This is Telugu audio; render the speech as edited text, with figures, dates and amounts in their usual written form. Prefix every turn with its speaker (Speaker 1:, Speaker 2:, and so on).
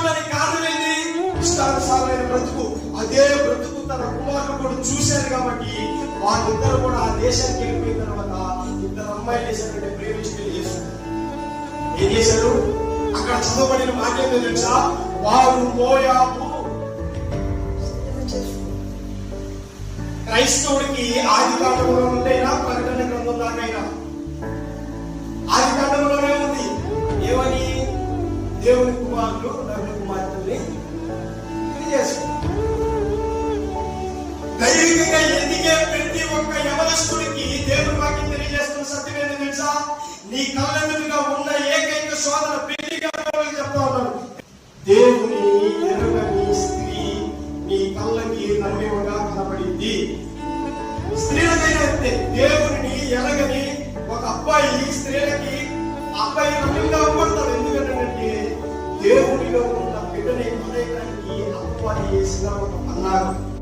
Speaker 1: ఉండడానికి కారణం ఏంటి? ఇష్టానుసారమైన బ్రతుకు. అదే బ్రతుకు తన కుమారుడు కూడా చూశారు కాబట్టి వాళ్ళిద్దరు కూడా ఆ దేశానికి వెళ్ళిపోయిన తర్వాత ఇద్దరు అమ్మాయిలు చేశారంటే ప్రేమించి పెళ్లి చేశారు. ఏం చేశారు? అక్కడ చదవబడిన మాట ఏంటో తెలుసా? వారు మోయాబు. క్రైస్తవుడికి ఆది కాండంలో ఉండేనా, ప్రకటన గ్రంథం దాకైనా? ఆది కాండంలోనే ఉంది. ఏమని? దేవుని కుమారులు నరుని కుమార్తెల్ని పెళ్లి చేస్తారు. దైవికంగా ఎదిగే ప్రతి ఒక్క యవనస్తుడికి దేవుని వాక్యం తెలియజేస్తున్న సత్యం ఏంటో తెలుసా? నీ కళ్ళెదురుగా ఉన్న ఏకైక శోధన పెళ్లిగా చెప్తా ఉన్నాడు. దేవుని ఎరుగని స్త్రీ నీ కళ్ళకి నమ్మేవగా కనబడింది. స్త్రీలకైనా దేవుని ఎరగని ఒక అబ్బాయి స్త్రీలకి అబ్బాయి నమ్యంగా అవ్వబడతాడు. ఎందుకంటే దేవునిలో ఉన్న బిడ్డని పొందడానికి అపవాది చేసిన ఒక పన్నాగం.